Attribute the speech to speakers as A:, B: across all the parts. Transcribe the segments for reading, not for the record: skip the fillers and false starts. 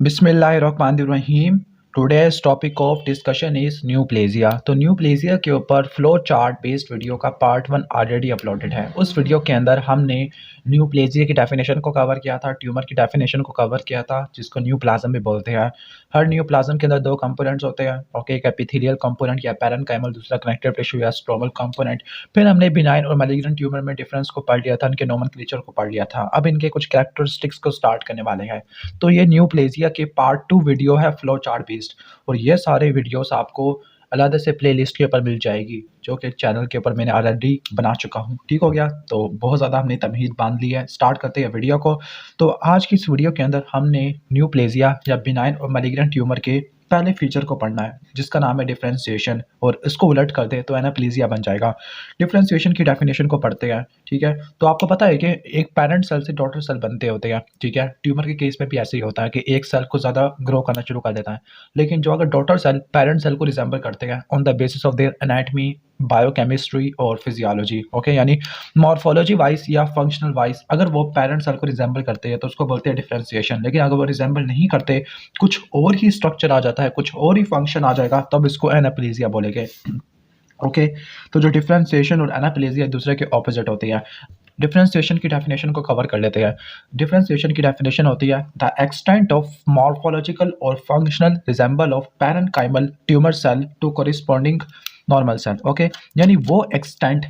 A: बिस्मिल्लाहिर्रहमानिर्रहीम। Today's topic of discussion is neoplasia. तो neoplasia के ऊपर फ्लो चार्ट बेस्ड वीडियो का पार्ट 1 ऑलरेडी अपलोडेड है। उस वीडियो के अंदर हमने न्यूप्लेजिया की डेफिनेशन को कवर किया था, ट्यूमर की डेफिनेशन को कवर किया था, जिसको न्यूप्लाज्म भी बोलते हैं। हर न्यूप्लाज्म के अंदर दो कंपोनेंट्स होते हैं, ओके, एक एपिथेलियल कंपोनेंट या पैरेन्काइमल, दूसरा कनेक्टिव टिश्यू या स्ट्रोमल कंपोनेंट। फिर हमने बिनाइन और मैलिग्नेंट ट्यूमर में डिफरेंस को पढ़ लिया था, इनके नोमेनक्लेचर को पढ़ लिया था। अब इनके कुछ कैरेक्टरिस्टिक्स को स्टार्ट करने वाले हैं। तो ये न्यूप्लेजिया के पार्ट 2 वीडियो है फ्लो चार्ट बेस्ड, और ये सारे वीडियोस आपको अलग से प्लेलिस्ट के ऊपर मिल जाएगी, जो कि चैनल के ऊपर मैंने ऑलरेडी बना चुका हूँ। ठीक हो गया, तो बहुत ज़्यादा हमने तमहीद बांध ली है। स्टार्ट करते हैं वीडियो को। तो आज की इस वीडियो के अंदर हमने न्यूप्लेजिया या बिनाइन और मैलिग्नेंट ट्यूमर के पहले फीचर को पढ़ना है, जिसका नाम है डिफरेंशिएशन, और इसको उलट कर दे तो एनाप्लेजिया बन जाएगा। डिफरेंशिएशन की डेफिनेशन को पढ़ते हैं। ठीक है, तो आपको पता है कि एक पेरेंट सेल से डॉटर सेल बनते होते हैं। ठीक है, ट्यूमर के केस में भी ऐसे ही होता है कि एक सेल को ज़्यादा ग्रो करना शुरू कर देता है, लेकिन जो अगर डॉटर सेल पेरेंट सेल को रिजेंबल करते हैं on the basis of their anatomy, biochemistry और फिजियोलॉजी, ओके, यानी मॉर्फोलॉजी वाइज या फंक्शनल वाइज अगर वो पेरेंट सेल को रिजेंबल करते हैं तो उसको बोलते हैं डिफरेंशिएशन। लेकिन अगर वो रिजेंबल नहीं करते, कुछ और ही स्ट्रक्चर आ जाता है, कुछ और ही फंक्शन आ जाएगा, तब इसको एनाप्लेजिया बोलेंगे। ओके, तो जो डिफरेंशिएशन और एनाप्लेजिया एक दूसरे के ऑपोजिट होती है। डिफरेंशिएशन की डेफिनेशन को कवर कर लेते हैं। डिफरेंशिएशन की डेफिनेशन होती है द एक्सटेंट ऑफ मॉर्फोलॉजिकल और functional resemble of parenchymal tumour cell to corresponding normal cell. Okay, यानी वो एक्सटेंट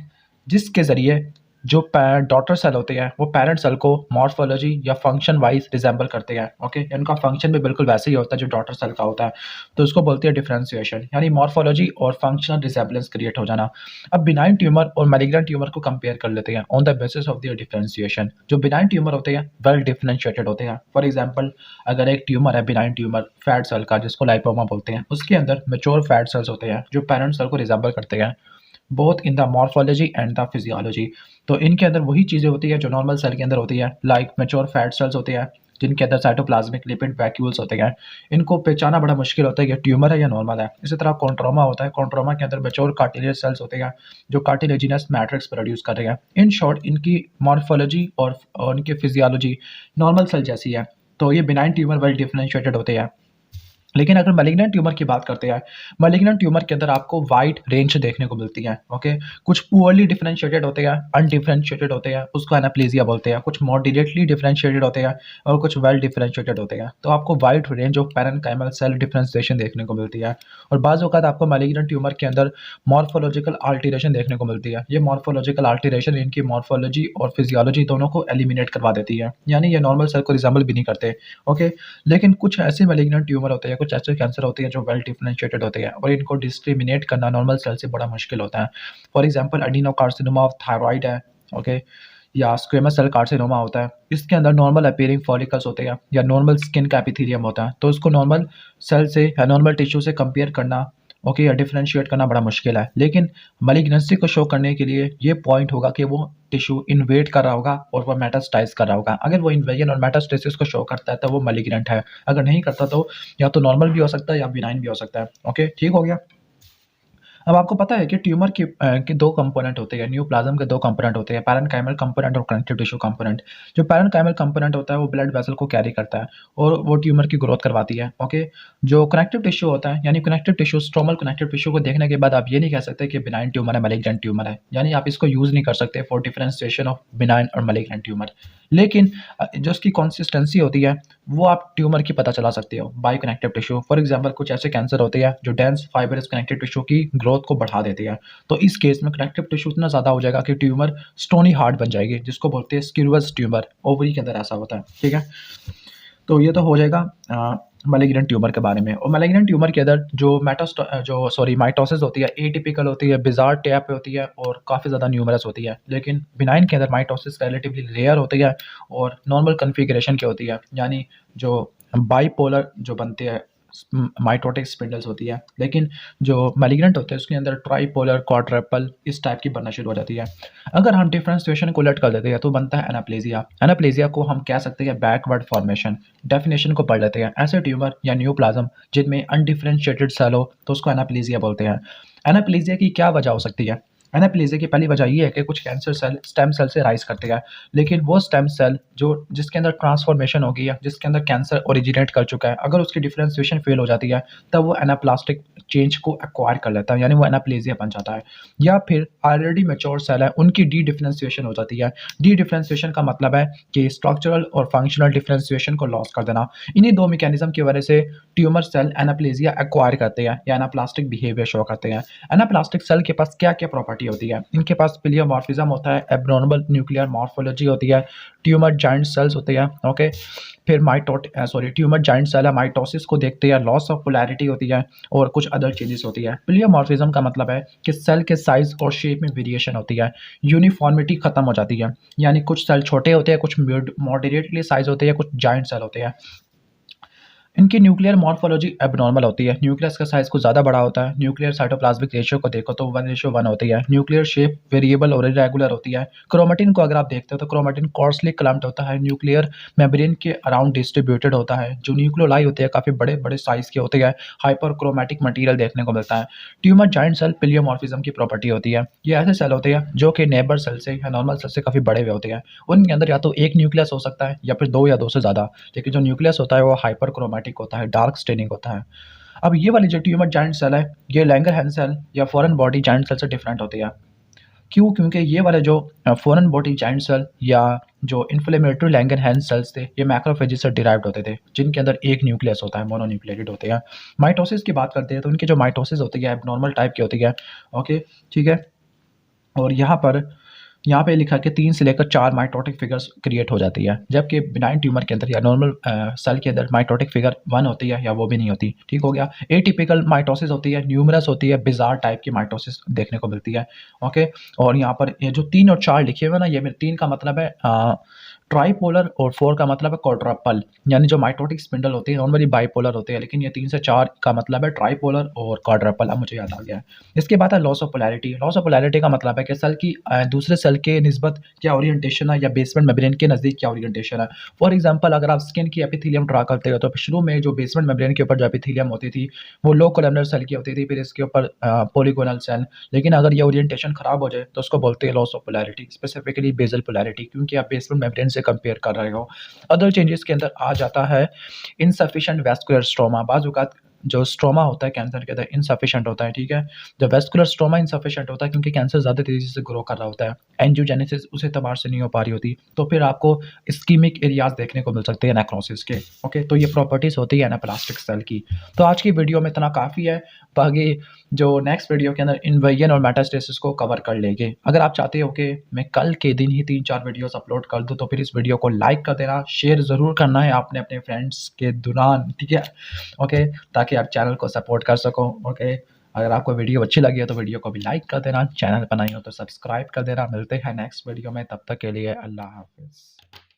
A: जिसके जरिए जो डॉटर सेल होते हैं वो पेरेंट सेल को मॉर्फोलॉजी या फंक्शन वाइज रिजेंबल करते हैं। ओके, इनका फंक्शन भी बिल्कुल वैसे ही होता है जो डॉटर सेल का होता है, तो उसको बोलते हैं डिफरेंशिएशन, यानी मॉर्फोलॉजी और फंक्शनल रिजेंबलेंस क्रिएट हो जाना। अब बिनाइन ट्यूमर और मैलिग्नेंट ट्यूमर को कंपेयर कर लेते हैं on the basis of their differentiation. जो बिनाइन ट्यूमर होते हैं वेल डिफरेंशिएटेड होते हैं। फॉर एग्जांपल, अगर एक ट्यूमर है बिनाइन ट्यूमर फैट सेल का, जिसको लाइपोमा बोलते हैं, उसके अंदर मैच्योर फैट सेल्स होते हैं जो पेरेंट सेल को रिजेंबल करते हैं, both in the morphology and the physiology. तो इनके अंदर वही चीज़ें होती है जो नॉर्मल सेल के अंदर होती है, लाइक मैच्योर फैट सेल्स होते हैं जिनके अंदर साइटोप्लाज्मिक लिपिड वैक्यूल्स होते हैं। इनको पहचाना बड़ा मुश्किल होता है कि ट्यूमर है या नॉर्मल है। इसी तरह कॉन्ट्रोमा होता है, कॉन्ट्रोमा के अंदर मैच्योर कार्टिलेज सेल्स होते हैं जो कार्टिलेजिनस मैट्रिक्स प्रोड्यूस कर रहे हैं। इन शॉर्ट, इनकी मॉर्फोलॉजी और इनकी फिजियोलॉजी नॉर्मल सेल जैसी है। तो ये बिनाइन ट्यूमर वेल डिफरेंशिएटेड होते हैं। लेकिन अगर मैलिग्नेंट ट्यूमर की बात करते हैं, मैलिग्नेंट ट्यूमर के अंदर आपको वाइड रेंज देखने को मिलती है। ओके, कुछ पुअरली डिफरेंशिएटेड होते हैं, अनडिफरेंशिएटेड होते हैं, उसको एनाप्लेजिया बोलते हैं। कुछ मॉडरेटली डिफरेंशिएटेड होते हैं और कुछ वेल डिफरेंशिएटेड होते हैं। तो आपको wide range of parenchymal cell differentiation देखने को मिलती है। और बाज़ औक़ात आपको मैलिग्नेंट ट्यूमर के अंदर मॉर्फोलॉजिकल अल्टरेशन देखने को मिलती है। ये मॉर्फोलॉजिकल अल्टरेशन इनकी मॉर्फोलॉजी और फिजियोलॉजी दोनों को एलिमिनेट करवा देती है, यानी ये नॉर्मल सेल को रिजेंबल भी नहीं करते। ओके, लेकिन कुछ ऐसे मैलिग्नेंट ट्यूमर होते हैं, कुछ ऐसे कैंसर होते हैं जो वेल डिफरेंशिएटेड होते हैं और इनको डिस्क्रिमिनेट करना नॉर्मल सेल से बड़ा मुश्किल होता है। For example, adenocarcinoma of thyroid है, ओके, या स्क्वेमस सेल कार्सिनोमा होता है। इसके अंदर नॉर्मल अपीयरिंग फॉलिकल्स होते हैं या नॉर्मल स्किन का एपिथेलियम होता है। तो इसको नॉर्मल सेल से या नॉर्मल टिश्यू से कंपेयर करना, ओके, या डिफरेंशिएट करना बड़ा मुश्किल है। लेकिन मैलिग्नेंसी को शो करने के लिए ये पॉइंट होगा कि वो टिश्यू इन्वेड कर रहा होगा और वो मेटास्टाइज कर रहा होगा। अगर वो इन्वेजन और मेटास्टेसिस को शो करता है तो वो मैलिग्नेंट है, अगर नहीं करता तो या तो नॉर्मल भी हो सकता है या बिनाइन भी हो सकता है। ओके, ठीक हो गया। अब आपको पता है कि ट्यूमर के दो कंपोनेंट होते हैं, न्यूप्लाज्म के दो कंपोनेंट होते हैं, पैरेन्काइमल कंपोनेंट और कनेक्टिव टिश्यू कंपोनेंट। जो पैरेन्काइमल कंपोनेंट होता है वो ब्लड वेसल को कैरी करता है और वो ट्यूमर की ग्रोथ करवाती है। ओके, जो कनेक्टिव टिश्यू होता है, यानी connective tissue, stromal connective tissue को देखने के बाद आप ये नहीं कह सकते कि बिनाइन ट्यूमर है, मैलिग्नेंट ट्यूमर है, यानी आप इसको यूज़ नहीं कर सकते फॉर डिफरेंशिएशन ऑफ बिनाइन और मैलिग्नेंट ट्यूमर। लेकिन जो उसकी कंसिस्टेंसी होती है वो आप ट्यूमर की पता चला सकते हो bye connective tissue. For example, कुछ ऐसे कैंसर होते हैं जो डेंस फाइबरस कनेक्टिव टिश्यू की ग्रोथ को बढ़ा देती है। तो इस केस में कनेक्टिव टिश्यू इतना ज़्यादा हो जाएगा कि ट्यूमर स्टोनी हार्ड बन जाएगी, जिसको बोलते हैं स्क्यूरस ट्यूमर। ओवरी के अंदर ऐसा होता है। ठीक है, तो ये तो हो जाएगा मैलिग्नेंट ट्यूमर के बारे में। और मैलिग्नेंट ट्यूमर के अंदर जो माइटोसिस होती है, एटिपिकल होती है, बिजार टाइप पे होती है और काफ़ी ज़्यादा न्यूमरस होती है। लेकिन बिनाइन के अंदर माइटोसिस रिलेटिवली रेयर होती है और नॉर्मल कॉन्फ़िगरेशन की होती है, यानी जो बाइपोलर जो बनते हैं माइटोटिक स्पिंडल्स होती है। लेकिन जो मैलिग्नेंट होते हैं उसके अंदर ट्राइपोलर, क्वाड्रपल इस टाइप की बनना शुरू हो जाती है। अगर हम डिफरेंशिएशन को उलट कर देते हैं तो बनता है एनाप्लेजिया। एनाप्लेजिया को हम कह सकते हैं बैकवर्ड फॉर्मेशन। डेफिनेशन को पढ़ लेते हैं। ऐसे ट्यूमर या न्यूप्लाज्म जिनमें अनडिफरेंशिएटेड सेल हो तो उसको एनाप्लेजिया बोलते हैं। एनाप्लेजिया की क्या वजह हो सकती है? एनाप्लेज़िया की पहली वजह ये है कि कुछ कैंसर सेल स्टेम सेल से राइज़ करते हैं, लेकिन वो स्टेम सेल जो जिसके अंदर ट्रांसफॉर्मेशन हो गई है, जिसके अंदर कैंसर ओरिजिनेट कर चुका है, अगर उसकी डिफरेंशिएशन फेल हो जाती है, तब वो एनाप्लास्टिक चेंज को एक्वायर कर लेता है, यानी वो एनाप्लेज़िया बन जाता है। या फिर ऑलरेडी मैच्योर सेल है, उनकी डी डिफरेंशिएशन हो जाती है। डी डिफरेंशिएशन का मतलब है कि स्ट्रक्चरल और फंक्शनल डिफरेंशिएशन को लॉस कर देना। इन्हीं 2 मैकेनिज़्म की वजह से ट्यूमर सेल एनाप्लेज़िया एक्वायर करते हैं या एनाप्लास्टिक बिहेवियर शो करते हैं। एनाप्लास्टिक सेल के पास क्या-क्या प्रॉपर्टी होती है? इनके पास प्लियोमॉर्फिज्म होता है, एब्नॉर्मल न्यूक्लियर मॉर्फोलॉजी होती है, ट्यूमर जाइंट सेल्स होते हैं, ओके? फिर ट्यूमर जाइंट सेल है, माइटोसिस को देखते हैं, लॉस ऑफ पोलैरिटी होती है और कुछ अदर चेंजेस होती है। प्लियोमॉर्फिज्म का मतलब है कि सेल के साइज़ और शेप में वेरिएशन होती है, यूनिफॉर्मिटी खत्म हो जाती है, यानी कुछ सेल छोटे होते हैं, कुछ मॉडरेटली साइज़ होते हैं, कुछ जाइंट सेल होते हैं। इनकी न्यूक्लियर मॉर्फोलॉजी एबनॉर्मल होती है। न्यूक्लियस का साइज़ कुछ ज़्यादा बड़ा होता है। न्यूक्लियर साइटोप्लाज्मिक रेशियो को देखो तो 1:1 होती है। न्यूक्लियर शेप वेरिएबल और इरेगुलर होती है। क्रोमैटिन को अगर आप देखते हो तो क्रोमैटिन कोर्सली क्लम्प्ड होता है। न्यूक्लियर मेम्ब्रेन के अराउंड डिस्ट्रीब्यूटेड होता है। जो न्यूक्लियोलाई होते हैं काफ़ी बड़े-बड़े साइज़ के होते हैं। हाइपरक्रोमैटिक मटेरियल देखने को मिलता है। ट्यूमर जाइंट सेल प्लियोमॉर्फिज्म की प्रॉपर्टी होती है। ये ऐसे सेल होते हैं जो कि नेबर सेल से या नॉर्मल सेल से काफ़ी बड़े हुए होते हैं। उनके अंदर या तो एक न्यूक्लियस हो सकता है या फिर 2 या 2 से ज़्यादा। लेकिन जो न्यूक्लियस होता है वो हाइपरक्रोमैटिक होता है, डार्क स्टेनिंग होता है। अब ये वाली जो ट्यूमर जाइंट सेल है, ये लैंगरहैंस सेल या फॉरेन बॉडी जाइंट सेल से डिफरेंट होती है। क्यों? क्योंकि ये वाले जो फॉरेन बॉडी जाइंट सेल या जो इन्फ्लेमेटरी लैंगरहैंस सेल्स थे, ये मैक्रोफेजेस से डिराइव्ड होते थे, जिनके अंदर एक न्यूक्लियस होता है, मोनोन्यूक्लिएटेड होते हैं। माइटोसिस की बात करते हैं तो उनकी जो माइटोसिस होती है एब्नॉर्मल टाइप की होती है, ओके, ठीक है? और यहाँ पे लिखा है कि 3 से लेकर 4 माइटोटिक फिगर्स क्रिएट हो जाती है, जबकि बिनाइन ट्यूमर के अंदर या नॉर्मल सेल के अंदर माइटोटिक फिगर 1 होती है या वो भी नहीं होती, ठीक हो गया। एटिपिकल माइटोसिस होती है, न्यूमरस होती है, बिज़ार टाइप की माइटोसिस देखने को मिलती है, ओके। और यहाँ पर ये जो 3 और 4 लिखे हुए हैं ना, ये में 3 का मतलब है ट्राइपोलर और 4 का मतलब है क्वाड्रपल, यानी जो माइटोटिक स्पिंडल होती है नॉर्मली बाइपोलर होते हैं, लेकिन ये 3 से 4 का मतलब है ट्राइपोलर और क्वाड्रपल। अब मुझे याद आ गया है। इसके बाद है loss of polarity. Loss of polarity का मतलब है कि सेल की दूसरे सेल के निस्बत क्या ओरिएंटेशन है या बेसमेंट मेम्ब्रेन के नज़दीक क्या ओरिएंटेशन है। फॉर एग्जांपल अगर आप स्किन की एपिथेलियम ड्रा करते हो तो शुरू में जो बेसमेंट मेम्ब्रेन के ऊपर जो एपिथेलियम होती थी वो लो कोलमनर सेल की होती थी, फिर इसके ऊपर पॉलीगोनल सेल। लेकिन अगर ये ओरिएंटेशन खराब हो जाए तो उसको बोलते हैं loss of polarity, specifically basal polarity, क्योंकि आप बेसमेंट मेम्ब्रेन से कंपेयर कर रहे हो। अदर चेंजेस के अंदर आ जाता है इनसफिशिएंट वास्कुलर स्ट्रोमा। बाज़ औक़ात जो स्ट्रोमा होता है कैंसर के अंदर इनसफिशिएंट होता है, ठीक है? जब वास्कुलर स्ट्रोमा इनसफिशिएंट होता है क्योंकि कैंसर ज़्यादा तेज़ी से ग्रो कर रहा होता है, एंजियोजेनेसिस उस एतबार से नहीं हो पा रही होती, तो फिर आपको इस्कीमिक एरियाज़ देखने को मिल सकते हैं नेक्रोसिस के, ओके? तो ये प्रॉपर्टीज़ होती है एनाप्लास्टिक सेल की। तो आज की वीडियो में इतना काफ़ी है, बाकी जो नेक्स्ट वीडियो के अंदर इन्वेजन और मेटास्टेसिस को कवर कर लेंगे। अगर आप चाहते हो कि मैं कल के दिन ही 3-4 वीडियोज़ अपलोड कर दूँ, तो फिर इस वीडियो को लाइक कर देना, शेयर ज़रूर करना है आपने अपने फ्रेंड्स के दौरान, ठीक है? ओके, ताकि आप चैनल को सपोर्ट कर सको, ओके? अगर आपको वीडियो अच्छी लगी है तो वीडियो को भी लाइक कर देना, चैनल पर नए हो तो सब्सक्राइब कर देना। मिलते हैं नेक्स्ट वीडियो में, तब तक के लिए अल्लाह हाफ़िज़।